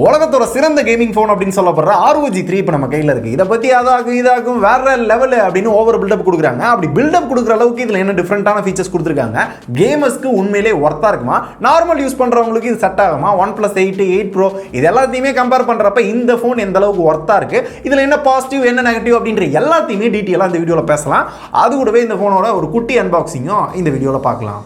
உலகத்தோட சிறந்த gaming phone அப்படின்னு சொல்லப்படுற ROG 3 இப்போ நம்ம கையில் இருக்குது. இதை பற்றி இதாகும் வேற லெவல் அப்படின்னு ஓவர் பில்டப் கொடுக்குறாங்க. அப்படி பில்டப் கொடுக்குற அளவுக்கு இதில் என்ன டிஃப்ரெண்டான ஃபீச்சர்ஸ் கொடுத்துருக்காங்க, கேமர்ஸ்க்கு உண்மையிலே ஒர்த்தாக இருக்குமா, நார்மல் யூஸ் பண்ணுறவங்களுக்கு இது செட் ஆகுமா, OnePlus 8, 8 Pro இது எல்லாத்தையுமே கம்பேர் பண்ணுறப்ப இந்த ஃபோன் எந்த அளவுக்கு ஒர்த்தாக இருக்குது, இதில் என்ன பாசிட்டிவ் என்ன நெகட்டிவ் அப்படின்ற எல்லாத்தையுமே டீட்டெயிலாக இந்த வீடியோவில் பேசலாம். அது கூடவே இந்த ஃபோனோட ஒரு குட்டி அன்பாக்சிங்கும் இந்த வீடியோவில் பார்க்கலாம்.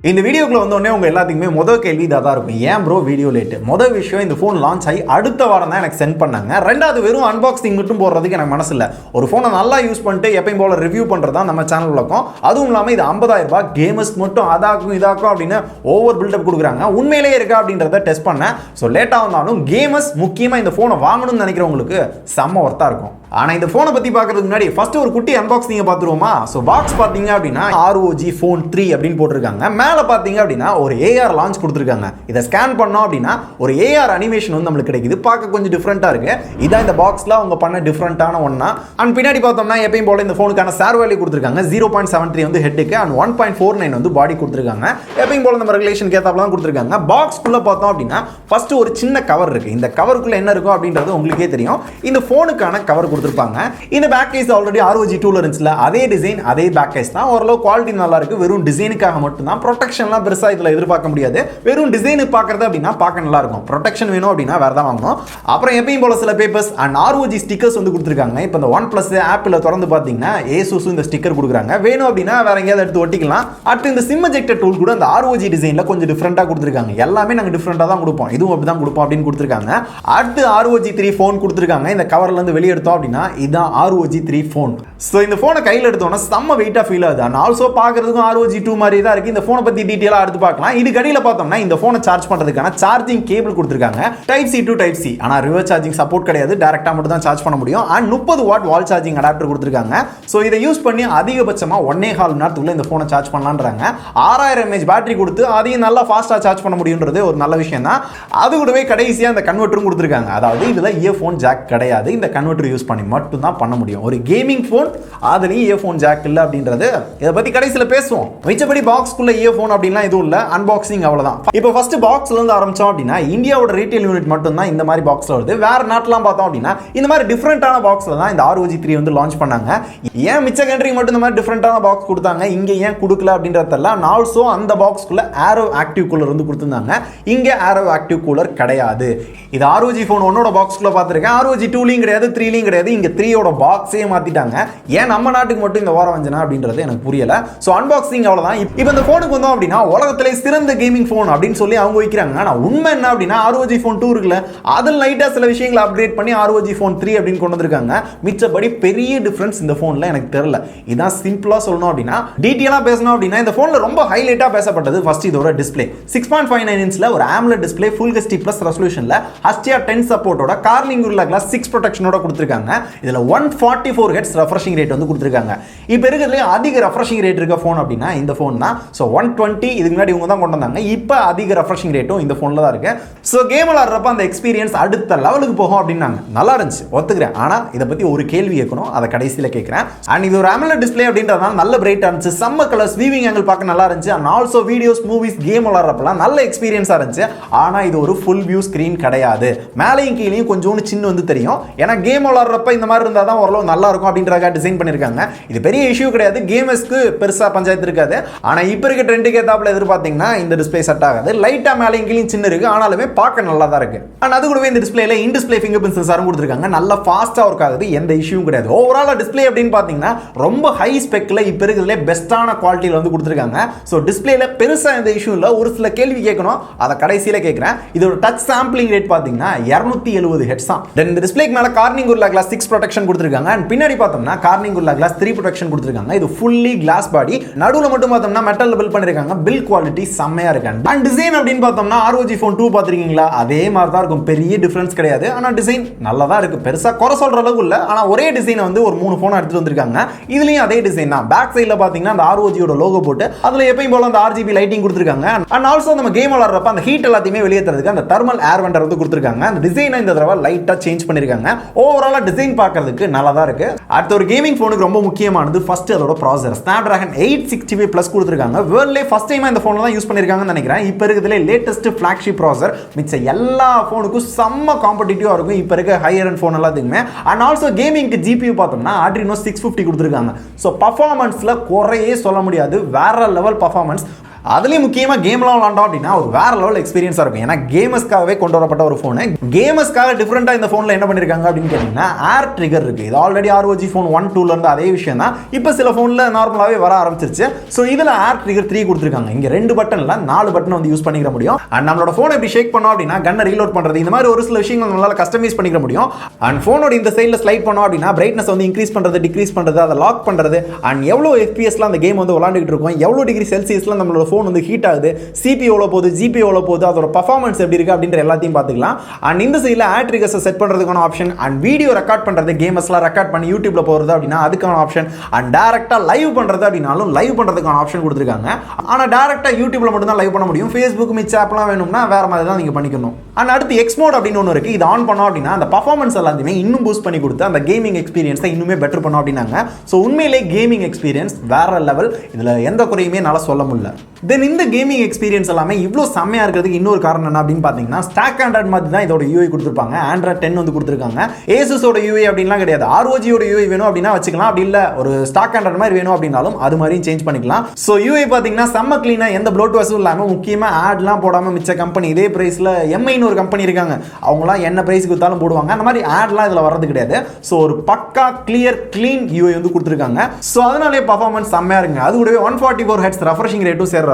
இந்த வீடியோக்குள்ள வந்தோடனே உங்கள் எல்லாத்துக்குமே முதல் கேள்வி இதாக தான் இருக்கும், ஏன் ப்ரோ வீடியோ லேட்டு? முதல் விஷயம், இந்த ஃபோன் லான்ச் ஆகி அடுத்த வாரம் தான் எனக்கு சென்ட் பண்ணாங்க. ரெண்டாவது, வெறும் அன்பாக்சிங் மட்டும் போடுறதுக்கு எனக்கு மனசு இல்லை. ஒரு ஃபோனை நல்லா யூஸ் பண்ணிட்டு எப்பயும் போல ரிவ்யூ பண்ணுறது தான் நம்ம சேனல் வழக்கம். அதுவும் இல்லாமல் இது 50,000 ரூபாய், கேமர்ஸ் மட்டும் அதாக்கும் இதாக்கும் அப்படின்னு ஓவர் பில்டப் கொடுக்குறாங்க. உண்மையிலேயே இருக்கா அப்படின்றத டெஸ்ட் பண்ணேன். ஸோ லேட்டாக வந்தாலும் கேமர்ஸ் முக்கியமாக இந்த ஃபோனை வாங்கணும்னு நினைக்கிறவங்களுக்கு செம்ம ஒர்த்தாக இருக்கும். ஆனால் இந்த ஃபோனை பற்றி பார்க்கறதுக்கு முன்னாடி ஃபர்ஸ்ட் ஒரு குட்டி அன்பாக்சிங்கை பார்த்துருவோமா? ஸோ பாக்ஸ் பார்த்தீங்க அப்படின்னா ROG Phone 3 அப்படின்னு போட்டிருக்காங்க. மேலே பார்த்தீங்க அப்படின்னா ஒரு AR லான்ச் கொடுத்துருக்காங்க. இதை ஸ்கேன் பண்ணோம் அப்படின்னா ஒரு AR அனிமேஷன் வந்து நம்மளுக்கு கிடைக்குது. பார்க்க கொஞ்சம் டிஃப்ரெண்ட்டாக இருக்கு. இதான் இந்த பாக்ஸில் அவங்க பண்ண டிஃப்ரெண்ட்டான ஒன்றா. அண்ட் பின்னாடி பார்த்தோம்னா எப்பயும் போல இந்த ஃபோனுக்கான சேர் வேல்யூ கொடுத்துருக்காங்க. 0.73 வந்து ஹெட்டுக்கு அண்ட் 1.49 வந்து பாடி கொடுத்துருக்காங்க. எப்பயும் போல நம்ம ரெகுலேஷன் ஏற்றாப்லாம் கொடுத்துருக்காங்க. பாக்ஸ்க்குள்ளே பார்த்தோம் அப்படின்னா ஃபர்ஸ்ட் ஒரு சின்ன கவர் இருக்கு. இந்த கவருக்குள்ள என்ன இருக்கும் அப்படின்றது உங்களுக்கே தெரியும். இந்த ஃபோனுக்கான கவர் கொடுத்துருப்பாங்க. இந்த பேக் கேஸ் ஆல்ரெடி ROG 2ல இருந்துச்சுல, அதே டிசைன் அதே பேக் கேஸ் தான். ஓரளவு குவாலிட்டி நல்லா இருக்கு. வெறும் டிசைனுக்காக மட்டும் தான். ப்ரொடெக்ஷன்லாம் பெருசா இதுல எதிர்பார்க்க முடியாது. வெறும் டிசைனுக்கு பார்க்கறது அப்படின்னா பார்க்க நல்லா இருக்கும். ப்ரொடெக்ஷன் வேணும் அப்படின்னா வேற தான் வாங்கணும். அப்புறம் எப்பயும் போல சில பேப்பர்ஸ் அண்ட் ROG ஸ்டிக்கர்ஸ் வந்து கொடுத்துருக்காங்க. இப்போ இந்த OnePlus ஆப்பில் திறந்து பார்த்தீங்கன்னா Asus இந்த ஸ்டிக்கர் கொடுக்குறாங்க. வேணும் அப்படின்னா வேற எங்கேயாவது எடுத்து ஒட்டிக்கலாம். அடுத்து இந்த சிம் எஜெக்டர் டூல் கூட அந்த ROG டிசைன்ல கொஞ்சம் டிஃப்ரெண்டா கொடுத்துருக்காங்க. எல்லாமே நாங்கள் டிஃப்ரெண்டா தான் கொடுப்போம், இதுவும் அப்படி தான் கொடுப்போம் அப்படின்னு கொடுத்துருக்காங்க. அடுத்து ROG 3 ஃபோன் கொடுத்துருக்காங்க. இந்த கவர்ல இருந்து வெளியே எடுத்தோம் அப்படின்னா இதுதான் ROG 3 ஃபோன். ஸோ இந்த ஃபோனை கையில் எடுத்தோன்னா செம்ம வெயிட்டாக ஃபீல் ஆகுது. அண்ட் ஆல்சோ பார்க்கறதுக்கும் ROG 2 மாதிரி தான் இருக்குது. இந்த ஃபோனை பற்றி டீட்டெயிலாக எடுத்து பார்க்கலாம். இது கடையில் பார்த்தோம்னா இந்த ஃபோனை சார்ஜ் பண்ணுறதுக்கான சார்ஜிங் கேபிள் கொடுத்துருக்காங்க. Type C to Type C. ஆனால் ரிவர்ஸ் சார்ஜிங் சப்போர்ட் கிடையாது. டேரெக்டாக மட்டும் தான் சார்ஜ் பண்ண முடியும். And 30 what wall charging adapter கொடுத்துருக்காங்க. ஸோ இதை யூஸ் பண்ணி அதிகபட்சமாக 1.25 மணி நேரத்துக்குள்ள இந்த ஃபோனை சார்ஜ் பண்ணலான்றாங்க. 6000 mAh பேட்டரி கொடுத்து அதையும் நல்லா ஃபாஸ்ட்டாக சார்ஜ் பண்ண முடியுன்றது ஒரு நல்ல விஷயம் தான். அது கூடவே கடைசியாக இந்த கன்வெர்ட்டரும் கொடுத்துருக்காங்க. அதாவது இதில் இயர்ஃபோன் ஜாக் கிடையாது. இந்த கன்வெர்ட்டர் யூஸ் பண்ணி மட்டும் தான் பண்ண முடியும். ஒரு கேமிங் ஃபோன் அதுலேயும் இயர்ஃபோன் ஜாக் இல்லை அப்படின்றது இதை பற்றி கடைசியில் பேசுவோம். மிச்சபடி பாக்ஸ்க்குள்ள இயர்ஃபோன் அப்படின்லாம் எதுவும் இல்லை. அன்பாக்சிங் அவ்வளோதான். இப்போ ஃபர்ஸ்ட் பாக்ஸ்ல இருந்து ஆரம்பிச்சோம் அப்படின்னா இந்தியாவோட ரீட்டைல் யூனிட் மட்டும் தான் இந்த மாதிரி பாக்ஸ்ல வருது. வேற நாட்டிலாம் பார்த்தோம் அப்படின்னா இந்த மாதிரி டிஃப்ரெண்டான பாக்ஸ்ல தான் இந்த ROG 3 வந்து லான்ச் பண்ணாங்க. ஏன் மிச்ச கண்ட்ரிக்கு மட்டும் இந்த மாதிரி டிஃப்ரெண்டான பாக்ஸ் கொடுத்தாங்க, இங்க ஏன் கொடுக்கல அப்படின்றதெல்லாம். ஆல்சோ அந்த பாக்ஸ்க்குள்ள ஏரோ ஆக்டிவ் கூலர் வந்து கொடுத்துருந்தாங்க. இங்க ஏரோ ஆக்டிவ் கூலர் கிடையாது. இது ROG Phone 1ஓட பாக்ஸ்க்குள்ள பார்த்துருக்கேன். ROG 2லையும் கிடையாது, 3லையும் கிடையாது. இங்க 3ஓட பாக்ஸே மாத்திட்டாங்க. ஏன் நம்ம நாட்டுக்கு மட்டும் இந்த வாரம் வஞ்சனா அப்படின்றது எனக்கு புரியல. ஸோ அன்பாக்சிங் அவ்வளோதான். இப்போ இந்த ஃபோனுக்கு வந்தோம் அப்படின்னா உலகத்திலே சிறந்த கேமிங் ஃபோன் அப்படின்னு சொல்லி அவங்க வைக்கிறாங்க. ஆனால் உண்மை என்ன அப்படின்னா ROG Phone 2 இருக்குல்ல, அதில் லைட்டாக சில விஷயங்களை அப்கிரேட் பண்ணி ROG Phone 3 அப்படின்னு கொண்டு வந்திருக்காங்க. மிச்சபடி பெரிய டிஃபரன்ஸ் இந்த ஃபோனில் எனக்கு தெரியல. இதான் சிம்பிளாக சொல்லணும் அப்படின்னா. டீட்டெயிலாக பேசணும் அப்படின்னா இந்த ஃபோனில் ரொம்ப ஹைலைட்டாக பேசப்பட்டது ஃபர்ஸ்ட் இதோட டிஸ்பிளே. 6.59 இன்ச்சில் ஒரு AMOLED display full HD plus ரெசல்யூஷனில் HDR10 சப்போர்ட்டோட கார்னிங் குரில்லா கிளாஸ் 6 ப்ரொடெக்ஷனோட கொடுத்துருக்காங்க. இதில் 144 Hz ரெஃப்ரெஷிங் ரேட் வந்து கொடுத்துருக்காங்க. இப்போ இருக்கிறதுலே அதிக ரெஃப்ரெஷிங் ரேட் இருக்க ஃபோன் அப்படின்னா இந்த ஃபோன் தான். ஸோ 120 இதுக்கு முன்னாடி இவங்க தான் கொண்டு வந்தாங்க. இப்போ அதிக ரெஃப்ரெஷிங் ரேட்டும் இந்த ஃபோனில் தான் இருக்கு. ஸோ கேம் விளாட்றப்ப அந்த எக்ஸ்பீரியன்ஸ் அடுத்த லெவலுக்கு போகும் அப்படின்னாங்க. நல்லா இருந்துச்சு, ஒத்துக்கிறேன். ஆனால் இதை பற்றி ஒரு கேள்வி கேட்கணும், அதை கடைசியில் கேட்குறேன். அண்ட் இது ஒரு AMOLED டிஸ்பிளே அப்படின்றதுனால நல்ல பிரைட்டாக இருந்துச்சு. செம்ம கலர்ஸ், வீவிங் ஆங்கிள் பார்க்க நல்லா இருந்துச்சு. And also videos, movies, game விளாட்றப்பெல்லாம் நல்ல எக்ஸ்பீரியன்ஸாக இருந்துச்சு. ஆனால் இது ஒரு ஃபுல் வியூ ஸ்க்ரீன் கிடையாது. மேலேயும் கீழேயும் கொஞ்சோண்டு சின்ன வந்து தெரியும். ஏன்னா கேம் விளாட்றப்ப இந்த மாதிரி இருந்தால் தான் ஓரளவு நல்லா இருக்கும் அப்படின்றத டிசைன் பண்ணியிருக்காங்க. இது பெரிய இஷ்யூ கிடையாது. கேமர்ஸ்க்கு பெருசாக பஞ்சாயத்து இருக்காது. ஆனால் இப்போ இருக்க ட்ரெண்டுக்கு ஏத்தாப்புல எதிர்பார்த்தீங்கன்னா இந்த டிஸ்பிளே செட் ஆகாது. லைட்டாக மேலே இங்கேயும் சின்ன இருக்கு, ஆனாலுமே பார்க்க நல்லா தான் இருக்கு. அண்ட் அது கூடவே இந்த டிஸ்பிளேல இன் டிஸ்பிளே ஃபிங்கர் பிரிண்ட் சென்சாரும் கொடுத்துருக்காங்க. நல்லா ஃபாஸ்ட்டாக ஒர்க் ஆகுது, எந்த இஷ்யூவும் கிடையாது. ஓவரால் டிஸ்பிளே அப்படின்னு பார்த்தீங்கன்னா ரொம்ப ஹை ஸ்பெக்கில் இப்போ இருக்கிறதுலே பெஸ்ட்டான குவாலிட்டியில் வந்து கொடுத்துருக்காங்க. ஸோ டிஸ்பிளேல பெருசாக எந்த இஷ்யூ இல்லை. ஒரு சில கேள்வி கேட்கணும், அதை கடைசியில் கேட்குறேன். இதோட டச் சாம்பிளிங் ரேட் பார்த்தீங்கன்னா 270 Hz தான். தென் இந்த டிஸ்பிளேக்கு மேலே கார்னிங் குரில்லா கிளாஸ் 6 ப்ரொடெக்ஷன் கொடுத்துருக்காங்க. அண்ட் பின்னாடி பார்த்தோம்னா கார்னிங் குரில்லா கிளாஸ் 3 ப்ரொடெக்ஷன் கொடுத்துருக்காங்க. இது ஃபுல்லி கிளாஸ் பாடி. நடுவில் மட்டும் பார்த்தோம்னா மெட்டல் பில்ட் பண்ணிருக்காங்க. பில்ட் குவாலிட்டி செம்மையா இருக்கு. அண்ட் டிசைன் அப்படின்னு பார்த்தோம்னா ROG Phone 2 பார்த்திருக்கீங்களா, அதே மாதிரி தான் இருக்கும். பெரிய டிஃபரன்ஸ் கிடையாது. ஆனால் டிசைன் நல்லா தான் இருக்கு. பெருசா குறை சொல்ற அளவுக்கு இல்லை. ஆனால் ஒரே டிசைனை வந்து ஒரு 3 ஃபோன் எடுத்துட்டு வந்திருக்காங்க. இதுலயும் அதே டிசைன் தான். பேக் சைடில் பார்த்தீங்கன்னா அந்த ROG-யோட லோகோ போட்டு அதில் எப்பயும் போல அந்த RGB லைட்டிங் கொடுத்துருக்காங்க. அண்ட் ஆல்சோ நம்ம கேம் விளாட்றப்ப அந்த ஹீட் எல்லாத்தையுமே வெளியேற்றுறதுக்கு அந்த தெர்மல் ஏர் வெண்டர் வந்து கொடுத்துருக்காங்க. அந்த டிசைனை இந்த தடவை லைட்டாக சேஞ்ச் பண்ணிருக்காங்க. ஓவராலாக டிசைன் டிசைன் பார்க்கறதுக்கு நல்லா தான் இருக்கு. அடுத்த ஒரு கேமிங் ஃபோனுக்கு ரொம்ப முக்கியமானது ஃபர்ஸ்ட் அதோட ப்ராசஸர். Snapdragon 865 கொடுத்துருக்காங்க. வேர்ல்ட்லேயே ஃபர்ஸ்ட் டைம் இந்த ஃபோனில் தான் யூஸ் பண்ணியிருக்காங்கன்னு நினைக்கிறேன். இப்போ இருக்கிறதுல லேட்டஸ்ட் ஃபிளாக்ஷிப் ப்ராசஸர் மிச்ச எல்லா ஃபோனுக்கும் செம்ம காம்படிட்டிவாக இருக்கும் இப்போ இருக்க ஹையர் அண்ட் ஃபோன் எல்லாத்துக்குமே. அண்ட் ஆல்சோ கேமிங்க்கு GPU பார்த்தோம்னா Adreno 650 கொடுத்துருக்காங்க. ஸோ பர்ஃபார்மன்ஸில் குறையே சொல்ல முடியாது, வேற லெவல் பர்ஃபார்மன்ஸ். அதுலேயும் முக்கியமாக கேம்லாம் விளாண்டோம் அப்படின்னா ஒரு வேற லெவல் எக்ஸ்பீரியன்ஸாக இருக்கும். ஏன்னா கேமர்ஸ்க்காகவே கொண்டு வரப்பட்ட ஒரு ஃபோனு. கேமர்ஸ்க்காக டிஃப்ரெண்ட்டாக இந்த ஃபோனில் என்ன பண்ணியிருக்காங்க அப்படின்னு கேட்டிங்கன்னா ஏர் ட்ரிகர் இருக்குது. இது ஆல்ரெடி ROG ஃபோன் 1, 2ல இருந்து அதே விஷயம் தான் இப்போ சில ஃபோனில் நார்மலாகவே வர ஆரம்பிச்சிருச்சு. ஸோ இதில் ஏர் ட்ரிகர் 3 கொடுத்துருக்காங்க. இங்கே 2 பட்டனில் 4 பட்டன் வந்து யூஸ் பண்ணிக்க முடியும். அண்ட் நம்மளோட ஃபோனை எப்படி ஷேக் பண்ணோம் அப்படின்னா கன்னை ரீலோட் பண்ணுறது, இந்த மாதிரி ஒரு சில விஷயங்கள் நம்மளால் கஸ்டமைஸ் பண்ணிக்க முடியும். அண்ட் ஃபோனோட இந்த சைடில் ஸ்லைட் பண்ணோம் அப்படின்னா பிரைட்னஸ் வந்து இன்க்ரீஸ் பண்ணுறது, டிக்ரீஸ் பண்ணுறது, அதை லாக் பண்ணுறது, அண்ட் எவ்வளோ FPSல அந்த கேம் வந்து விளாண்டுக்கிட்டு இருக்கும், எவ்வளோ டிகிரி செல்சியஸில் நம்மளோட ஃபோன் வந்து ஹீட் ஆகுது, CPU எவ்வளோ போகுது, GPU எவ்வளோ போகுது, அதோட பர்ஃபார்மன்ஸ் எப்படி இருக்குது அப்படின்ற எல்லாத்தையும் பார்த்துக்கலாம். அண்ட் இந்த சைடில் ஏர் ட்ரிகர்ஸை செட் பண்ணுறதுக்கான ஆப்ஷன், அண்ட் வீடியோ ரெக்கார்ட் பண்ணுறது, கேமர்ஸ்லாம் ரெக்கார்ட் பண்ணி யூடியூப்ல போகிறது அப்படின்னா அதுக்கான ஆப்ஷன், அண்ட் டேரெக்டாக லைவ் பண்ணுறது அப்படின்னாலும் லைவ் பண்ணுறதுக்கான ஆப்ஷன் கொடுத்துருக்காங்க. ஆனால் டேரெக்டாக யூடியூப்ல மட்டும் தான் லைவ் பண்ண முடியும். ஃபேஸ்புக் மிச்ச ஆப்லாம் வேணும்னா வேறு மாதிரி தான் நீங்கள் பண்ணிக்கணும். அண்ட் அடுத்து எக்ஸ் மோட் அப்படின்னு ஒன்று இருக்குது. இது ஆன் பண்ணோம் அப்படின்னா அந்த பர்ஃபார்மன்ஸ் எல்லாத்தையுமே இன்னும் பூஸ்ட் பண்ணி கொடுத்து அந்த கேமிங் எக்ஸ்பீரியன்ஸை இன்னுமே பெட்டர் பண்ணோம் அப்படின்னாங்க. ஸோ உண்மையிலே கேமிங் எக்ஸ்பீரியன்ஸ் வேற லெவல், இதில் எந்த குறையுமே நல்லா சொல்ல முடியல. தென் இந்த கேமிங் எக்ஸ்பீரியன்ஸ் எல்லாமே இவ்வளோ செம்மையாக இருக்கிறதுக்கு இன்னொரு காரணம் என்ன அப்படின்னு பார்த்தீங்கன்னா ஸ்டாக் ஆண்ட்ராய்ட் மாதிரி தான் இதோட UI கொடுத்துருப்பாங்க. Android 10 வந்து கொடுத்துருக்காங்க. Asusோட UI அப்படின்லாம் கிடையாது. ROGயோட UI வேணும் அப்படின்னா வச்சுக்கலாம், அப்படி இல்லை ஒரு ஸ்டாக் ஆண்ட்ராய்ட் மாதிரி வேணும் அப்படின்னாலும் அது மாதிரியும் சேஞ்ச் பண்ணிக்கலாம். ஸோ UI பார்த்தீங்கன்னா செம்ம க்ளீனாக, எந்த ப்ளோட்வெஸும் இல்லாமல், முக்கியமாக ஆட்லாம் போடாமல் மிச்ச கம்பெனி இதே ப்ரைஸில் MIன்னு ஒரு கம்பெனி இருக்காங்க, அவங்களாம் என்ன ப்ரைஸுக்கு வித்தாலும் போடுவாங்க. அந்த மாதிரி ஆட்லாம் இதில் வர்றது கிடையாது. ஸோ ஒரு பக்கா கிளியர் க்ளீன் UI வந்து கொடுத்துருக்காங்க. ஸோ அதனாலே பர்ஃபார்மன்ஸ் செம்மையாக இருக்குங்க. அது கூடவே 144 Hz ரெஃப்ரெஷிங் ரேட்டும் சேர்றப்ப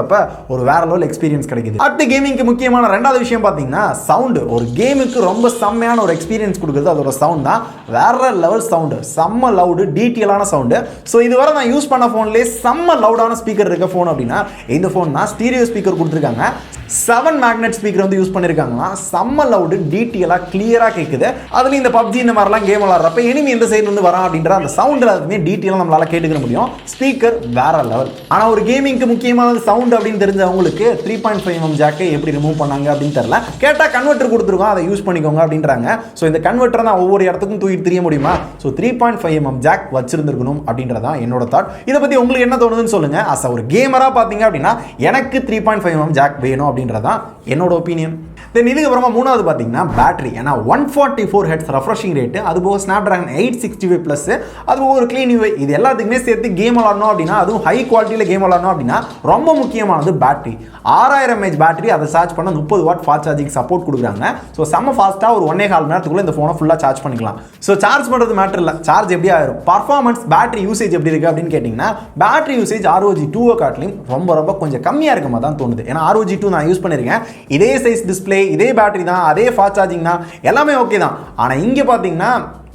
ஒரு வேற லெவல் எக்ஸ்பீரியன்ஸ் கிடைக்குது. அடுத்த கேமிங்க்கு முக்கியமான ரெண்டாவது விஷயம் பார்த்தீங்கன்னா சவுண்டு. ஒரு கேமுக்கு ரொம்ப செம்மையான ஒரு எக்ஸ்பீரியன்ஸ் கொடுக்குறது அதோட சவுண்ட் தான். வேற லெவல் சவுண்டு, செம்ம லவுடு, டீட்டெயிலான சவுண்டு. ஸோ இதுவரை நான் யூஸ் பண்ண ஃபோன்லேயே செம்ம லவுடான ஸ்பீக்கர் இருக்க ஃபோன் அப்படின்னா இந்த ஃபோன் தான். ஸ்டீரியோ ஸ்பீக்கர் கொடுத்துருக்காங்க. 7 மேக்னெட் ஸ்பீக்கர் வந்து யூஸ் பண்ணியிருக்காங்கன்னா செம்ம லவுடு, டீட்டெயிலாக கிளியராக கேட்குது. அதுலேயும் இந்த PUBG இந்த மாதிரிலாம் கேம் விளாட்றப்ப எனிமி எந்த சைடு வந்து வரான் அப்படின்ற அந்த சவுண்ட் எல்லாத்துமே டீட்டெயிலாக நம்மளால கேட்டுக்க முடியும். ஸ்பீக்கர் வேற லெவல். ஆனால் ஒரு கேமிங்க்கு முக்கியமான சவுண்ட் அப்படின்னு தெரிஞ்சவங்களுக்கு 3.5mm ஜாக்கை எப்படி ரிமூவ் பண்ணாங்க அப்படின்னு தெரியல. கேட்டால் கன்வெர்ட்டர் கொடுத்துருக்கோம், அதை யூஸ் பண்ணிக்கோங்க அப்படின்றாங்க. ஸோ இந்த கன்வெர்ட்டரை நான் ஒவ்வொரு இடத்துக்கும் தூக்கிட்டு தெரிய முடியுமா? ஸோ 3.5mm ஜாக் வச்சிருந்துருக்கணும் அப்படின்றதான் என்னோட தாட். இதை பற்றி உங்களுக்கு என்ன தோணுதுன்னு சொல்லுங்க. அஸ் ஒரு கேமராக பார்த்தீங்க அப்படின்னா எனக்கு 3.5mm ஜாக் வேணும் அப்படின்றதான் என்னோட ஒப்பீனியன். தென் இதுக்கு அப்புறமா மூணாவது பார்த்தீங்கன்னா பேட்டரி. ஏன்னா 144 Hz ரெஃப்ரெஷிங் ரேட்டு, அது போக Snapdragon 865+, அது போக ஒரு க்ளீன் UI, இது எல்லாத்துக்குமே சேர்த்து கேம் விளாடணும் அப்படின்னா, அதுவும் ஹை குவாலிட்டியில் கேம் விளாடணும் அப்படின்னா ரொம்ப முக்கியமானது பேட்டரி. 6000 mAh பேட்டரி, அதை சார்ஜ் பண்ண 30 வாட் ஃபாஸ்ட் சார்ஜிங் சப்போர்ட் கொடுக்குறாங்க. ஸோ செம்ம ஃபாஸ்ட்டாக ஒரு 1.25 மணி நேரத்துக்குள்ள இந்த ஃபோனை ஃபுல்லாக சார்ஜ் பண்ணிக்கலாம். ஸோ சார்ஜ் பண்ணுறது மேட்டர் இல்லை, சார்ஜ் எப்படி ஆயிரும். பர்ஃபார்மன்ஸ் பேட்டரி யூசேஜ் எப்படி இருக்குது அப்படின்னு கேட்டிங்கன்னா பேட்டரி யூசேஜ் ROG 2 காட்டிலையும் ரொம்ப கொஞ்சம் கம்மியாக இருக்க மாதிரி தான் தோணுது. ஏன்னா ROG 2 நான் யூஸ் பண்ணியிருக்கேன், இதே சைஸ் டிஸ்பிளே, இதே பேட்டரி தான், அதே ஃபாஸ்ட் சார்ஜிங் தான், எல்லாமே ஓகே தான். ஆனால் இங்கே பார்த்தீங்கன்னா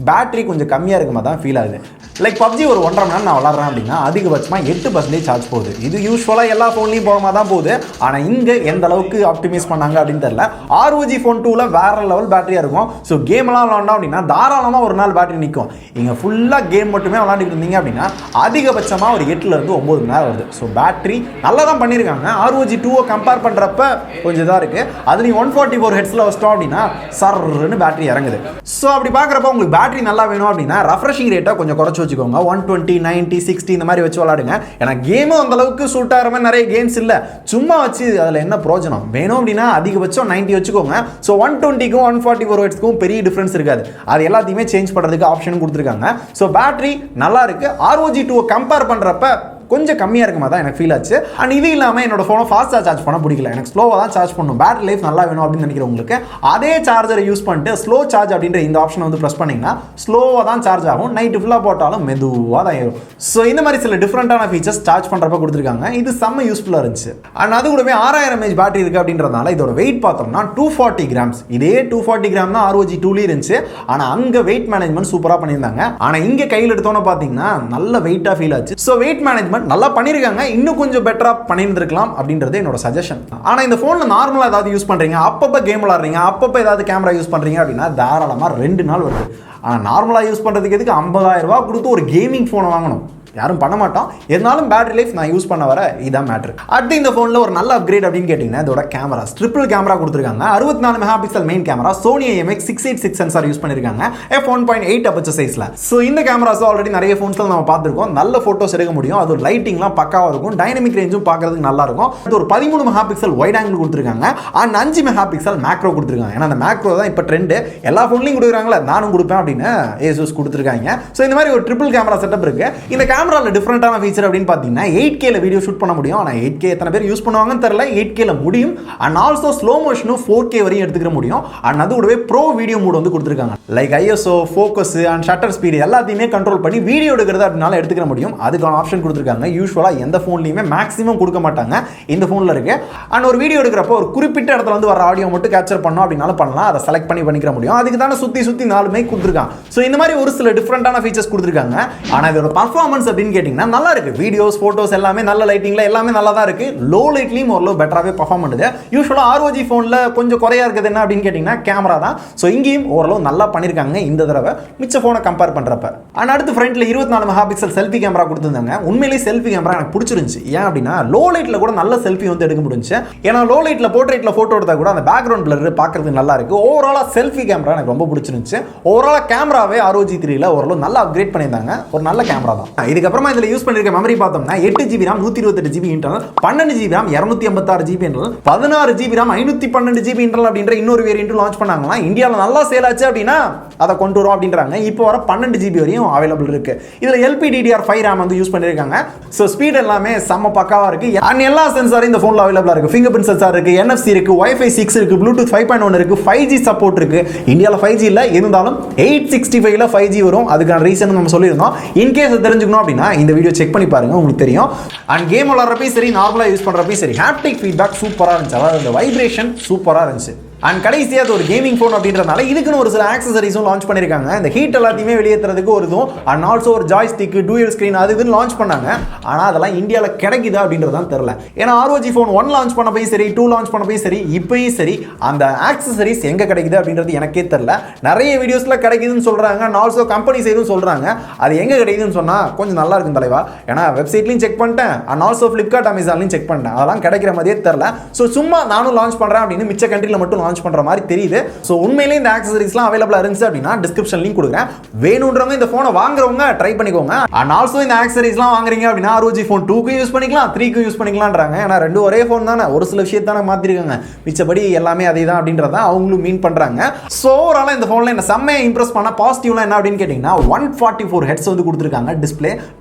பேட்டரி கொஞ்சம் கம்மியாக இருக்க மாதிரி தான் ஃபீல் ஆகுது. லைக் PUBG ஒரு 1.5 மணி நேரம் நான் விளாட்றேன் அப்படின்னா அதிகபட்சமாக 8% சார்ஜ் போகுது. இது யூஸ்வலாக எல்லா ஃபோன்லையும் போக மாதிரி தான் போகுது. ஆனால் இங்கே எந்த அளவுக்கு ஆப்டிமைஸ் பண்ணாங்க அப்படின்னு தெரியல. ROG ஃபோன் 2ல வேற லெவல் பேட்டரியாக இருக்கும். ஸோ கேம்லாம் விளாண்டோம் அப்படின்னா தாராளமாக ஒரு நாள் பேட்டரி நிற்கும். இங்கே ஃபுல்லாக கேம் மட்டுமே விளாண்டுட்டு இருந்தீங்க அப்படின்னா அதிகபட்சமாக ஒரு 8லேருந்து 9 மணி நேரம் வருது. ஸோ பேட்டரி நல்லா தான் பண்ணியிருக்காங்க. ROG 2 கம்பேர் பண்ணுறப்ப கொஞ்சம் இதாக இருக்குது. அதுலேயும் 144 Hzல வச்சிட்டோம் அப்படின்னா சர்ன்னு பேட்டரி இறங்குது. ஸோ அப்படி பார்க்குறப்ப உங்களுக்கு பேட்டரி நல்லா வேணும் அப்படின்னா ரெஃப்ரெஷிங் ரேட்டை கொஞ்சம் குறைச்சி வச்சுக்கோங்க. 120, 90, 60 இந்த மாதிரி வச்சு விளாடுங்க. ஏன்னா கேமும் அந்த அளவுக்கு சூட் ஆகிற மாதிரி நிறைய கேம்ஸ் இல்லை. சும்மா வச்சு அதில் என்ன பிரோஜனம்? வேணும் அப்படின்னா அதிகபட்சம் 90 வச்சுக்கோங்க. ஸோ 120க்கும் 144 Hzக்கும் பெரிய டிஃப்ரென்ஸ் இருக்காது. அது எல்லாத்தையுமே சேஞ்ச் பண்ணுறதுக்கு ஆப்ஷனும் கொடுத்துருக்காங்க. ஸோ பேட்டரி நல்லா இருக்கு. ROG 2 கம்பேர் பண்ணுறப்ப கொஞ்சம் கம்மியாக இருக்குமா தான் எனக்கு ஃபீல் ஆச்சு. அண்ட் இது இல்லாமல் என்னோட ஃபோனை ஃபாஸ்ட்டாக சார்ஜ் பண்ண பிடிக்கல, எனக்கு ஸ்லோவாக தான் சார்ஜ் பண்ணணும். பேட்டரி லைஃப் நல்லா வேணும் அப்படின்னு நினைக்கிறவங்களுக்கு அதே சார்ஜரை யூஸ் பண்ணிட்டு ஸ்லோ சார்ஜ் அப்படின்ற இந்த ஆப்ஷனை வந்து ப்ரெஸ் பண்ணிங்கன்னா ஸ்லோவாக தான் சார்ஜ் ஆகும். நைட்டு ஃபுல்லாக போட்டாலும் மெதுவாக தான் ஏறும். ஸோ இந்த மாதிரி சில டிஃப்ரெண்ட்டான ஃபீச்சர்ஸ் சார்ஜ் பண்ணுறப்ப கொடுத்துருக்காங்க. இது செம்ம யூஸ்ஃபுல்லாக இருந்துச்சு. அண்ட் அது கூடவே 6000 mAh பேட்டரி இருக்குது அப்படின்றதுனால இதோட வெயிட் பார்த்தோம்னா 240 கிராம்ஸ். இதே 240 கிராம் தான் ROG 2லேயும் இருந்துச்சு. ஆனால் அங்கே வெயிட் மேனேஜ்மெண்ட் சூப்பராக பண்ணியிருந்தாங்க. ஆனால் இங்கே கையில் எடுத்தோன்னு பார்த்தீங்கன்னா நல்ல வெயிட்டாக ஃபீல் ஆச்சு. ஸோ வெயிட் மேனேஜ்மெண்ட் நல்லா பண்ணியிருக்காங்க. இன்னும் கொஞ்சம் பெட்டரா பண்ணியிருந்திருக்கலாம் அப்படின்றது என்னோட சஜஷன். ஆனால் இந்த ஃபோனில் நார்மலாக ஏதாவது யூஸ் பண்ணுறீங்க, அப்பப்போ கேம் விளாட்றீங்க, அப்பப்போ ஏதாவது கேமரா யூஸ் பண்ணுறீங்க அப்படின்னா தாராளமாக 2 நாள் வருது. ஆனால் நார்மலாக யூஸ் பண்ணுறதுக்கு எதுக்கு 50,000 ரூபா கொடுத்து ஒரு கேமிங் ஃபோனை வாங்கணும்? யாரும் பண்ண மாட்டோம். இருந்தாலும் பேட்டரி லைஃப் நான் யூஸ் பண்ண வர இதான் மேட்ரு. அடுத்து இந்த ஃபோனில் ஒரு நல்ல அப்கிரேட் அப்படின்னு கேட்டிங்கன்னா இதோட கேமரா ட்ரிபிள் கேமரா கொடுத்துருக்காங்க. 64 mega pixel main camera, Sony IMX686 sensor use பண்ணியிருக்காங்க, f1.8 அப்பச்சர் சைஸில். ஸோ இந்த கேமராஸ் ஆல்ரெடி நிறைய ஃபோன்ஸில் நம்ம பார்த்துருக்கோம். நல்ல ஃபோட்டோஸ் எடுக்க முடியும். அது லைட்டிங்லாம் பக்காவாக இருக்கும். டைனமிக் ரேஞ்சும் பார்க்கறதுக்கு நல்லா இருக்கும். இது ஒரு 13 மெகா பிக்சல் வைட் ஆங்கிள் கொடுத்துருக்காங்க அண்ட் 5 மெகா பிக்சல் மேக்ரோ கொடுத்துருக்காங்க. ஏன்னா அந்த மேக்ரோ தான் இப்போ ட்ரெண்டு. எல்லா ஃபோன்லையும் கொடுக்குறாங்களே, நானும் கொடுப்பேன் அப்படின்னு Asus கொடுத்துருக்காங்க. ஸோ இந்த மாதிரி ஒரு ட்ரிபிள் கேமரா செட்டப் இருக்கு. இந்த கேமராவில் டிஃப்ரெண்டான ஃபீச்சர் அப்படின்னு பார்த்தீங்கன்னா 8Kல வீடியோ ஷூட் பண்ண முடியும். ஆனால் 8K எத்தனை பேர் யூஸ் பண்ணுவாங்கன்னு தெரியல. 8Kல முடியும். அண்ட் ஆல்சோ ஸ்லோ மோஷனும் 4K வரையும் எடுத்துக்கிற முடியும். அண்ட் அது கூடவே ப்ரோ வீடியோ மோட் வந்து கொடுத்துருக்காங்க. Like ISO, focus and shutter speed எல்லாத்தையுமே கண்ட்ரோல் பண்ணி வீடியோ எடுக்கிறது அப்படினால எடுத்துக்கிற முடியும். அதுக்கான ஆப்ஷன் கொடுத்துருக்காங்க. யூஸ்வலாக எந்த ஃபோன்லையுமே மேக்ஸிமம் கொடுக்க மாட்டாங்க. இந்த ஃபோனில் இருக்கு. அண்ட் ஒரு வீடியோ எடுக்கிறப்போ ஒரு குறிப்பிட்ட இடத்துல வந்து வர ஆடியோ மட்டும் கேப்சர் பண்ணோம் அப்படின்னாலும் பண்ணலாம். அதை செலக்ட் பண்ணிக்கிற முடியும். அதுக்கு தானே சுற்றி 4 மைக் கொடுத்துருக்காங்க. ஸோ இந்த மாதிரி ஒரு சில டிஃப்ரெண்டான ஃபீச்சர்ஸ் கொடுத்துருக்காங்க. ஆனால் இதோட பர்ஃபார்மன்ஸ் அப்படின்னு கேட்டிங்கன்னா நல்லா இருக்கு. வீடியோஸ், போட்டோஸ் எல்லாமே நல்ல லைட்டிங்ல எல்லாமே நல்லா தான் இருக்கு. லோ லைட்லயும் ஓரளவு பெட்டராகவே பர்ஃபார்ம் பண்ணுது. யூஸ்வலா ROG ஃபோனில் கொஞ்சம் குறையா இருக்குது என்ன அப்படின்னு கேட்டிங்கன்னா கேமரா தான். ஸோ இங்கேயும் ஓரளவு நல்லா பண்ணியிருக்காங்க இந்த தடவை மிச்ச ஃபோனை கம்பேர் பண்ணுறப்ப. அண்ட் அடுத்து ஃப்ரண்ட்ல 24 மெகா பிக்சல் செல்ஃபி கேமரா கொடுத்துருந்தாங்க. உண்மையிலேயே செல்ஃபி கேமரா எனக்கு பிடிச்சிருந்துச்சு. ஏன் அப்படின்னா லோ லைட்ல கூட நல்ல செல்ஃபி வந்து எடுக்க முடிஞ்சு. ஏன்னா லோ லைட்ல போர்ட்ரேட்ல போட்டோ எடுத்தா கூட அந்த பேக்ரவுண்ட் பிளர் பார்க்கறதுக்கு நல்லா இருக்கு. ஓவராலா செல்ஃபி கேமரா எனக்கு ரொம்ப பிடிச்சிருந்துச்சு. ஓவராலா கேமராவே ROG 3ல ஓரளவு நல்லா அப்கிரேட் பண்ணியிருந்தாங்க. ஒரு நல்ல கேமரா தான். இதுக்கப்புறமா இதில் யூஸ் பண்ணிருக்க மெமரி பார்த்தோம்னா 8GB RAM 128GB internal, 12GB RAM 256GB internal, 16GB RAM 512GB internal அப்படின்ற இன்னொரு வேரியன்ட் லான்ச் பண்ணாங்களா. இந்தியாவில் நல்லா சேல் ஆச்சு அப்படின்னா அதை கொண்டு வரும் அப்படின்றாங்க. இப்போ வர 12GB வரையும் அவைலபிள் இருக்கு. இதில் LPDDR5 RAM வந்து யூஸ் பண்ணியிருக்காங்க. ஸோ ஸ்பீட் எல்லாமே செம்ம பக்காவாக இருக்கு. அண்ட் எல்லா சென்சாரும் இந்த ஃபோனில் அவைலபிளாக இருக்கு. ஃபிங்கர் பிரிண்ட் சென்சார் இருக்கு, NFC இருக்கு, Wi-Fi 6 இருக்கு, Bluetooth 5.1 இருக்கு, 5G சப்போர்ட் இருக்கு. இந்தியாவில் 5G இல்லை, இருந்தாலும் 865ல 5G வரும். அதுக்கான ரீசன் நம்ம சொல்லியிருந்தோம். இன்கேஸ் தெரிஞ்சுக்கணும் அப்படின்னா இந்த வீடியோ செக் பண்ணி பாருங்க, உங்களுக்கு தெரியும். அண்ட் கேம் விளையாடுறப்பையும் சரி, நார்மலாக யூஸ் பண்ணுறப்பையும் சரி, ஹாப்டிக் ஃபீட்பேக் சூப்பராக இருந்துச்சு. அதாவது அந்த வைப்ரேஷன் சூப்பராக இருந்துச்சு. அண்ட் கடைசியாக அது ஒரு கேமிங் ஃபோன் அப்படின்றதுனால இதுக்குன்னு ஒரு சில ஆக்சசரிஸும் லான்ச் பண்ணியிருக்காங்க. இந்த ஹீட் எல்லாத்தையுமே வெளியேற்றுறதுக்கு ஒரு இதுவும் அண்ட் ஆல்சோ ஒரு ஜாய்ஸ்டிக், டூயல் ஸ்க்ரீன் அது இதுன்னு லான்ச் பண்ணாங்க. ஆனால் அதெல்லாம் இந்தியாவில் கிடைக்குதா அப்படின்றது தான் தெரில. ஏன்னா ROG ஃபோன் 1 லான்ச் பண்ணப்பையும் சரி, 2 லான்ச் பண்ணப்பையும் சரி, இப்பயும் சரி, அந்த ஆக்சசரிஸ் எங்கே கிடைக்குது அப்படின்றது எனக்கே தெரில. நிறைய வீடியோஸில் கிடைக்குதுன்னு சொல்கிறாங்க. அண்ட் ஆல்சோ கம்பெனி சைடும் சொல்கிறாங்க. அது எங்கே கிடைக்குதுன்னு சொன்னால் கொஞ்சம் நல்லா இருக்கும் தலைவா. ஏன்னா வெப்சைட்லையும் செக் பண்ணிட்டேன், அண்ட் ஆல்சோ ஃப்ளிப்கார்ட், அமேசான்லையும் செக் பண்ணிட்டேன். அதெல்லாம் கிடைக்கிற மாதிரியே தெரில. ஸோ சும்மா நானும் லான்ச் பண்ணுறேன் அப்படின்னு மிச்ச கண்ட்ரியில் மட்டும் லான்ச் பண்ற மாதிரி தெரியுது. சோ உண்மையிலேயே இந்த ஆக்சசரிஸ்லாம் அவைலபிளா இருந்துச்சு அப்படின்னா டிஸ்கிரிப்ஷன் லிங்க் கொடுக்குறேன். வேணும்ன்றவங்க இந்த போனை வாங்குறவங்க ட்ரை பண்ணிக்கோங்க. அண்ட் ஆல்சோ இந்த ஆக்சசரிஸ்லாம் வாங்குறீங்க அப்படின்னா ROG ஃபோன் 2க்கு யூஸ் பண்ணிக்கலாம், 3க்கு யூஸ் பண்ணிக்கலாம்ன்றாங்க. ஏன்னா ரெண்டு ஒரே ஃபோன் தானே, ஒரு சில விஷயத்தான மாத்திருக்காங்க, மிச்சபடி எல்லாமே அதே தான் அப்படின்றத அவங்களும் மீன் பண்றாங்க. சோ ஓவராலா இந்த போன்ல என்ன செம்மையா இம்ப்ரெஸ் பண்ண பாசிட்டிவ்லாம் என்ன அப்படின்னு கேட்டீங்கன்னா 144 ஹெட்ஸ் வந்து கொடுத்துருக்காங்க.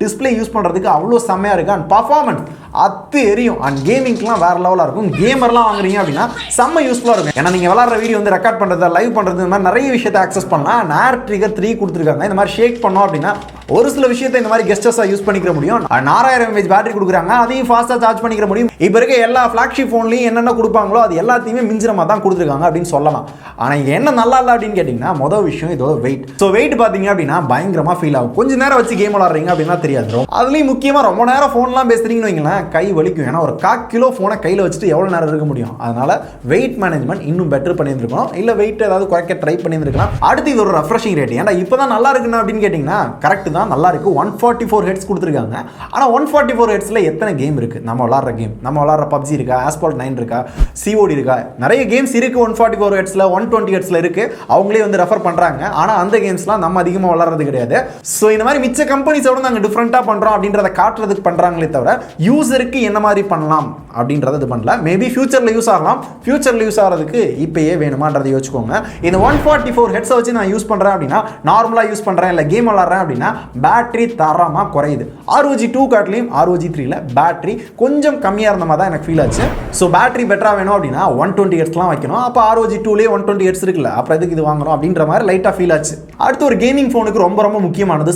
டிஸ்பிளே யூஸ் பண்றதுக்கு அவ்வளோ செம்மையா இருக்கு. அண்ட் பர்ஃபார்மன்ஸ் அத்து எரியும். அண்ட் கேமிங்லாம் வேற லெவலா இருக்கும். கேமர்லாம் வாங்குறீங்க அப்படின்னா செம்ம யூஸ்ஃபுல்லா இருக்கும். ஏன்னா நீங்க விளையாடுற வீடியோ வந்து ரெக்கார்ட் பண்றது, லைவ் பண்றது, இந்த மாதிரி நிறைய விஷயத்தை ஆக்சஸ் பண்ணலாம். ஏர் ட்ரிகர் 3 கொடுத்துருக்காங்க. இந்த மாதிரி ஷேக் பண்ணோம் அப்படின்னா ஒரு சில விஷயத்தை இந்த மாதிரி கெஸ்டர்ஸா யூஸ் பண்ணிக்கிற முடியும். 4000 mAh பேட்டரி கொடுக்குறாங்க, அதையும் ஃபாஸ்டா சார்ஜ் பண்ணிக்கிற முடியும். இப்போ இருக்க எல்லா ஃபிளாக்ஷிப் ஃபோன்லையும் என்னென்ன கொடுப்பாங்களோ அது எல்லாத்தையுமே மிஞ்சிரமா தான் கொடுத்துருக்காங்க அப்படின்னு சொல்லலாம். ஆனா இங்க என்ன நல்லா இல்லை அப்படின்னு கேட்டீங்கன்னா முதல் விஷயம் இதோட வெயிட். ஸோ வெயிட் பாத்தீங்க அப்படின்னா பயங்கரமா ஃபீல் ஆகும். கொஞ்ச நேரம் வச்சு கேம் விளாடுறீங்க அப்படின்னா தெரியாது. அதுலயும் முக்கியமா ரொம்ப நேரம் ஃபோன்லாம் பேசுறீங்கன்னு வைங்களேன், கை வலிக்கும். ஏன்னா ஒரு 1/4 கிலோ ஃபோனை கையில் வச்சுட்டு எவ்வளோ நேரம் இருக்க முடியும். அதனால வெயிட் மேனேஜ்மெண்ட் இன்னும் பெட்டர் பண்ணியிருக்கணும். இல்லை வெயிட் ஏதாவது குறைக்க ட்ரை பண்ணியிருக்கலாம். அடுத்து இது ஒரு ரெஃப்ரெஷிங் ரேட். ஏன்னா இப்போ தான் நல்லா இருக்குன்னு அப்படின்னு கேட்டிங்கன்னா கரெக்ட் தான், நல்லா இருக்கு. 144 ஹெட்ஸ் கொடுத்துருக்காங்க. ஆனால் 144 ஹெட்ஸில் எத்தனை கேம் இருக்கு? நம்ம விளாட்ற கேம், நம்ம விளாட்ற PUBG இருக்கா, Asphalt 9 இருக்கா, COD இருக்கா, நிறைய கேம்ஸ் இருக்கு 144 ஹெட்ஸில், 120 ஹெட்ஸில் இருக்கு. அவங்களே வந்து ரெஃபர் பண்ணுறாங்க. ஆனால் அந்த கேம்ஸ்லாம் நம்ம அதிகமாக விளாட்றது கிடையாது. ஸோ இந்த மாதிரி மிச்ச கம்பெனிஸோட நாங்கள் டிஃப்ரெண்ட்டாக பண்ணுறோம் அப்படின்றத காட்டுறதுக்கு பண்ணுறாங்களே தவிர யூசருக்கு என்ன மாதிரி பண்ணலாம் அப்படின்றத இது பண்ணல. மேபி ஃபியூச்சரில் யூஸ் ஆகலாம். ஃபியூச்சரில் யூஸ் ஆகிறதுக்கு இப்போயே வேணுமான்றதை யோசிச்சுக்கோங்க. இந்த 144 ஹெட்ஸை வச்சு நான் யூஸ் பண்ணுறேன் அப்படின்னா, நார்மலாக யூஸ் பண்ணுறேன் இல்லை கேம் விளாட்றேன் அப்படின்னா பேட்டரி தரமாக குறையுது. ROG 2 காட்டிலையும் ROG 3ல பேட்டரி கொஞ்சம் கம்மியாக இருந்த மாதிரி தான் எனக்கு ஃபீல் ஆச்சு. ஸோ பேட்டரி பெட்டராக வேணும் அப்படின்னா 120 ஹெட்ஸ்லாம் வைக்கணும். அப்போ ROG 2லேயே 120 ஹெட்ஸ் இருக்குல்ல, அப்புறம் எதுக்கு இது வாங்குறோம் அப்படின்ற மாதிரி லைட்டாக ஃபீல் ஆச்சு. அடுத்து ஒரு கேமிங் ஃபோனுக்கு ரொம்ப ரொம்ப முக்கியமானது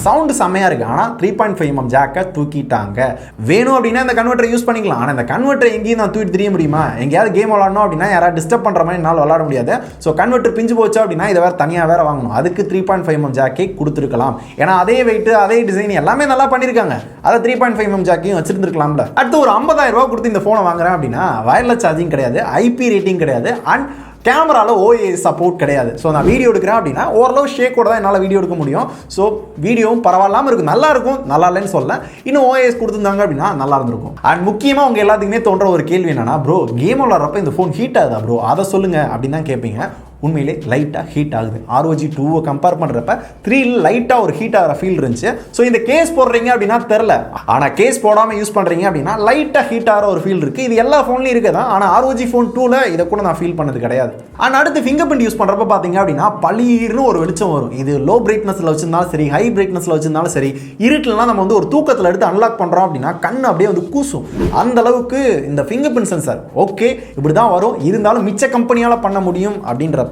சவுண்டு செம்மையாக இருக்குது. ஆனால் 3.5mm ஜாக்கை தூக்கிட்டாங்க. வேணும் அப்படின்னா இந்த கன்வெர்ட்டரை யூஸ் பண்ணிக்கலாம். ஆனால் இந்த கன்வெர்ட்டர் எங்கேயும் நான் தூக்கி தெரிய முடியுமா? எங்கேயாவது கேம் விளாடணும் அப்படின்னா யாராவது டிஸ்டர்ப் பண்ணுற மாதிரி என்னால் விளாட முடியாது. ஸோ கன்வெர்ட்டர் பிஞ்சு போச்சு அப்படின்னா இதை வேறு தனியாக வேறு வாங்கணும். அதுக்கு 3.5mm ஜாக்கை கொடுத்துருக்கலாம். ஏன்னா அதே வெயிட், அதே டிசைன் எல்லாமே நல்லா பண்ணியிருக்காங்க. அதை 3.5mm ஜாக்கையும் வச்சிருந்துருக்கலாம்ல. அடுத்து ஒரு 50,000 ரூபா கொடுத்து இந்த ஃபோனை வாங்குறேன் அப்படின்னா வயர்லெஸ் சார்ஜிங் கிடையாது, IP ரேட்டிங் கிடையாது, அண்ட் கேமராவில் OIS சப்போர்ட் கிடையாது. ஸோ நான் வீடியோ எடுக்கிறேன் அப்படின்னா ஓரளவு ஷேக்கோட தான் என்னால் வீடியோ எடுக்க முடியும். ஸோ வீடியோவும் பரவாயில்லாமல் இருக்கும், நல்லா இருக்கும், நல்லா இல்லைன்னு சொல்ல. இன்னும் OIS கொடுத்துருந்தாங்க அப்படின்னா நல்லா இருந்திருக்கும். அண்ட் முக்கியமாக உங்கள் எல்லாத்துக்குமே தோன்ற ஒரு கேள்வி என்னன்னா, ப்ரோ கேம் விளாட்றப்ப இந்த ஃபோன் ஹீட் ஆகுதா ப்ரோ, அதை சொல்லுங்க அப்படின்னு தான் கேட்பீங்க. உண்மையிலே லைட்டாக ஹீட் ஆகுது. ROG 2 கம்பேர் பண்ணுறப்ப 3 லைட்டாக ஒரு ஹீட் ஆகிற ஃபீல் இருந்துச்சு. ஸோ இந்த கேஸ் போடுறீங்க அப்படின்னா தெரில, ஆனால் கேஸ் போடாமல் யூஸ் பண்ணுறீங்க அப்படின்னா லைட்டாக ஹீட் ஆகிற ஒரு ஃபீல் இருக்குது. இது எல்லா ஃபோன்லையும் இருக்குது தான், ஆனால் ROG Phone 2ல இதை கூட நான் ஃபீல் பண்ணது கிடையாது. ஆனால் அடுத்து ஃபிங்கர் பிரிண்ட் யூஸ் பண்ணுறப்ப பார்த்தீங்க அப்படின்னா பளீர்னு ஒரு வெளிச்சம் வரும். இது லோ பிரைட்னஸில் வச்சிருந்தாலும் சரி, ஹை பிரைட்னஸில் வச்சிருந்தாலும் சரி, இருட்டிலலாம் நம்ம வந்து ஒரு தூக்கத்தில் எடுத்து அன்லாக் பண்ணுறோம் அப்படின்னா கண் அப்படியே வந்து கூசும். அந்த அளவுக்கு இந்த ஃபிங்கர் பிரிண்ட் சென்சார் ஓகே இப்படி தான் வரும், இருந்தாலும் மிச்ச கம்பெனியால் பண்ண முடியும் அப்படின்றப்ப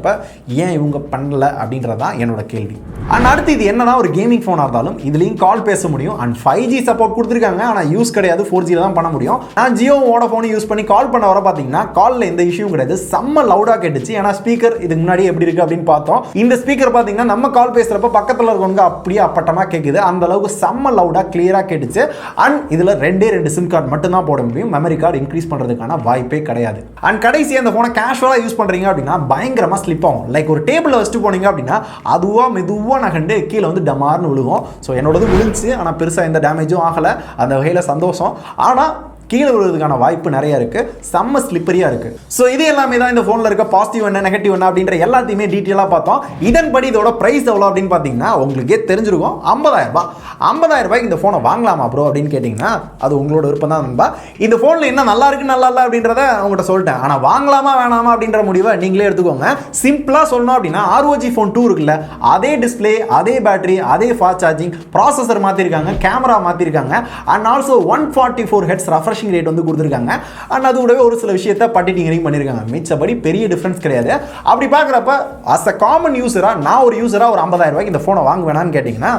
ஏன் இவங்க பண்ணல அப்படின்றதான் என்னோட கேள்வி. அண்ட் அடுத்து இது என்னதான் ஒரு கேமிங் ஃபோனாக இருந்தாலும் இதுலேயும் கால் பேச முடியும். அண்ட் 5G சப்போர்ட் கொடுத்துருக்காங்க, ஆனால் யூஸ் கிடையாது, 4G தான் பண்ண முடியும். நான் ஜியோ வோடாஃபோன் யூஸ் பண்ணி கால் பண்ண வர பார்த்தீங்கன்னா காலில் எந்த இஷ்யூவும் கிடையாது, செம்ம லவுடாக கேட்டுச்சு. ஏன்னா ஸ்பீக்கர் இதுக்கு முன்னாடி எப்படி இருக்குது அப்படின்னு பார்த்தோம். இந்த ஸ்பீக்கர் பார்த்தீங்கன்னா நம்ம கால் பேசுகிறப்ப பக்கத்தில் இருக்கவங்க அப்படியே அப்பட்டமாக கேட்குது, அந்த அளவுக்கு செம்ம லவுடாக கிளியராக கேட்டுச்சு. அண்ட் இதில் 2 சிம் கார்டு மட்டும்தான் போட முடியும், மெமரி கார்டு இன்க்ரீஸ் பண்ணுறதுக்கான வாய்ப்பே கிடையாது. அண்ட் கடைசியாக இந்த ஃபோனை கேஷுவலாக யூஸ் பண்ணுறீங்க அப்படின்னா பயங்கரமாக ஸ்லிப் ஆகும். லைக் ஒரு டேபிளில் வச்சுட்டு போனீங்க அப்படின்னா அதுவாக மெதுவாக நகண்டு கீழே வந்து டமார்னு விழுகும். ஸோ என்னோடது விழுந்துச்சு, ஆனால் பெருசாக எந்த டேமேஜும் ஆகலை, அந்த வகையில் சந்தோஷம். ஆனால் கீழே விழுறதுக்கான வாய்ப்பு நிறைய இருக்குது, செம்ம ஸ்லிப்பரியாக இருக்குது. ஸோ இது எல்லாமே தான் இந்த ஃபோனில் இருக்க பாசிட்டிவ் என்ன நெகட்டிவ் என்ன அப்படின்ற எல்லாத்தையுமே டீட்டெயிலாக பார்த்தோம். இதன்படி இதோட ப்ரைஸ் எவ்வளோ அப்படின்னு பார்த்தீங்கன்னா உங்களுக்கே தெரிஞ்சிருக்கும், 50,000 ரூபாய். 50,000 ரூபாய்க்கு இந்த ஃபோனை வாங்கலாமா ப்ரோ அப்படின்னு கேட்டிங்கன்னா அது உங்களோட விருப்பம் தான் நண்பா. இந்த ஃபோனில் என்ன நல்லா இருக்குது நல்லா இல்லை அப்படின்றத உங்கள்கிட்ட சொல்லிட்டேன். ஆனால் வாங்கலாமா வேணாமா அப்படின்ற முடிவை நீங்களே எடுத்துக்கோங்க. சிம்பிளாக சொல்லணும் அப்படின்னா ROG Phone 2 இருக்குல்ல, அதே டிஸ்பிளே, அதே பேட்டரி, அதே ஃபாஸ்ட் சார்ஜிங், ப்ராசஸர் மாற்றிருக்காங்க, கேமரா மாற்றிருக்காங்க, and also 144 Hz refreshing rate வந்து கொடுத்துருக்காங்க. அண்ட் அது கூடவே ஒரு சில விஷயத்தை பட்டிட்டிங்கரிங் பண்ணியிருக்காங்க. மிச்சபடி பெரிய டிஃபரன்ஸ் கிடையாது. அப்படி பார்க்குறப்ப அஸ் அ காமன் யூஸராக நான் ஒரு யூஸராக ஒரு 50,000 ரூபாய்க்கு இந்த ஃபோனை வாங்க வேணான்னு கேட்டிங்கன்னா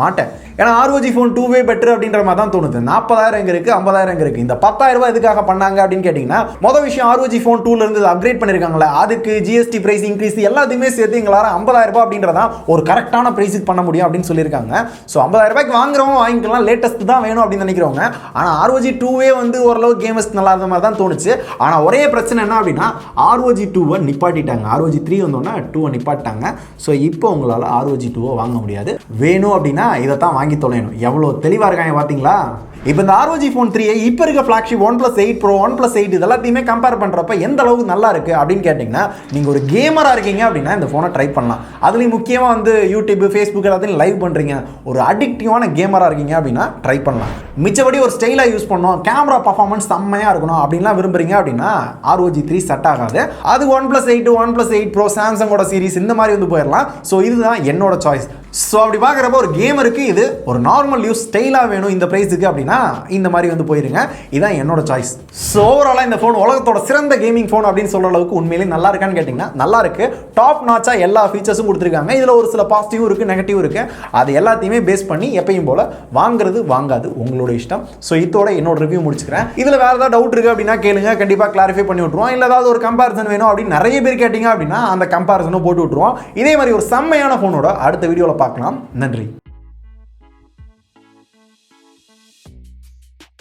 மாட்டேன். ஏன்னா ROG Phone 2வே பெட்டர் அப்படின்ற மாதிரி தான் தோணுது. 40,000 எங்கே இருக்குது, 50,000 எங்கே இருக்குது, இந்த 10,000 ரூபாய் எதுக்காக பண்ணாங்க அப்படின்னு கேட்டிங்கன்னா மொதல் விஷயம் ROG Phone 2ல இருந்து அப்கிரேட் பண்ணியிருக்காங்களே, அதுக்கு GST பிரைஸ் இன்க்ரீஸ் எல்லாத்தையுமே சேர்த்து எங்களால் 50,000 ரூபாய் அப்படின்றதான் ஒரு கரெக்டான ப்ரைஸுக்கு பண்ண முடியும் அப்படின்னு சொல்லியிருக்காங்க. ஸோ 50,000 ரூபாய்க்கு வாங்குறவங்க வாங்கிக்கலாம், லேட்டஸ்ட் தான் வேணும் அப்படின்னு நினைக்கிறவங்க. ஆனால் ROG 2வே வந்து ஓரளவு கேமர்ஸ் நல்லா இருந்த மாதிரி தான் தோணுச்சு. ஆனால் ஒரே பிரச்சனை என்ன அப்படின்னா ROG 2வை நிப்பாட்டிட்டாங்க. ROG 3 வந்தோன்னா 2வை நிப்பாட்டிட்டாங்க. ஸோ இப்போ உங்களால் ROG 2வை வாங்க முடியாது. வேணும் அப்படின்னா இதை தான் வாங்கி தொலைணும். எவ்வளோ தெளிவாக இருக்காங்க பார்த்தீங்களா? இப்போ இந்த ROG Phone 3 இப்போ இருக்க ஃப்ளாக்ஷிப் OnePlus 8 Pro, OnePlus 8 இது எல்லாத்தையுமே கம்பேர் பண்ணுறப்ப எந்த அளவுக்கு நல்லா இருக்குது அப்படின்னு கேட்டிங்கன்னா நீங்கள் ஒரு கேமராக இருக்கீங்க அப்படின்னா இந்த ஃபோனை ட்ரை பண்ணலாம். அதுலேயும் முக்கியமாக வந்து யூடியூப், ஃபேஸ்புக் எல்லாத்தையும் லைவ் பண்ணுறீங்க, ஒரு அடிக்டிவான கேமராக இருக்கீங்க அப்படின்னா ட்ரை பண்ணலாம். மிச்சபடி ஒரு ஸ்டைலாக யூஸ் பண்ணணும், கேமரா பர்ஃபார்மன்ஸ் செம்மையாக இருக்கணும் அப்படின்லாம் விரும்புறீங்க அப்படின்னா ROG 3 செட் ஆகாது. அது OnePlus 8, OnePlus 8 Pro, சாம்சங்கோட சீரிஸ் இந்த மாதிரி வந்து போயிடலாம். ஸோ இதுதான் என்னோட சாய்ஸ். ஸோ அப்படி பார்க்குறப்ப ஒரு கேமருக்கு இது ஒரு நார்மல் யூஸ் ஸ்டைலாக வேணும் இந்த ப்ரைஸுக்கு அப்படின்னா இந்த மாதிரி வந்து போயிருங்க. இதுதான் என்னோட சாய்ஸ். ஸோ ஓவராலாக இந்த ஃபோன் உலகத்தோட சிறந்த கேமிங் ஃபோன் அப்படின்னு சொல்கிற அளவுக்கு உண்மையிலேயே நல்லா இருக்கான்னு கேட்டிங்கன்னா நல்லா இருக்குது. டாப் நாச்சாக எல்லா ஃபீச்சர்ஸும் கொடுத்துருக்காங்க. இதில் ஒரு சில பாசிட்டிவும் இருக்குது, நெகட்டிவ் இருக்குது. அது எல்லாத்தையுமே பேஸ் பண்ணி எப்பயும் போல் வாங்குறது வாங்காது உங்களோட இஷ்டம். ஸோ இதோட என்னோட ரிவ்யூ முடிச்சுக்கிறேன். இதில் வேறு ஏதாவது டவுட் இருக்குது அப்படின்னா கேளுங்க, கண்டிப்பாக கிளாரிஃபை பண்ணி விட்ருவோம். இல்லை ஏதாவது ஒரு கம்பேரிசன் வேணும் அப்படின்னு நிறைய பேர் கேட்டிங்க அப்படின்னா அந்த கம்பேரிசனும் போட்டு விட்ருவோம். இதே மாதிரி ஒரு செம்மையான ஃபோனோட அடுத்த வீடியோவில் பார்க்கலாம். நன்றி.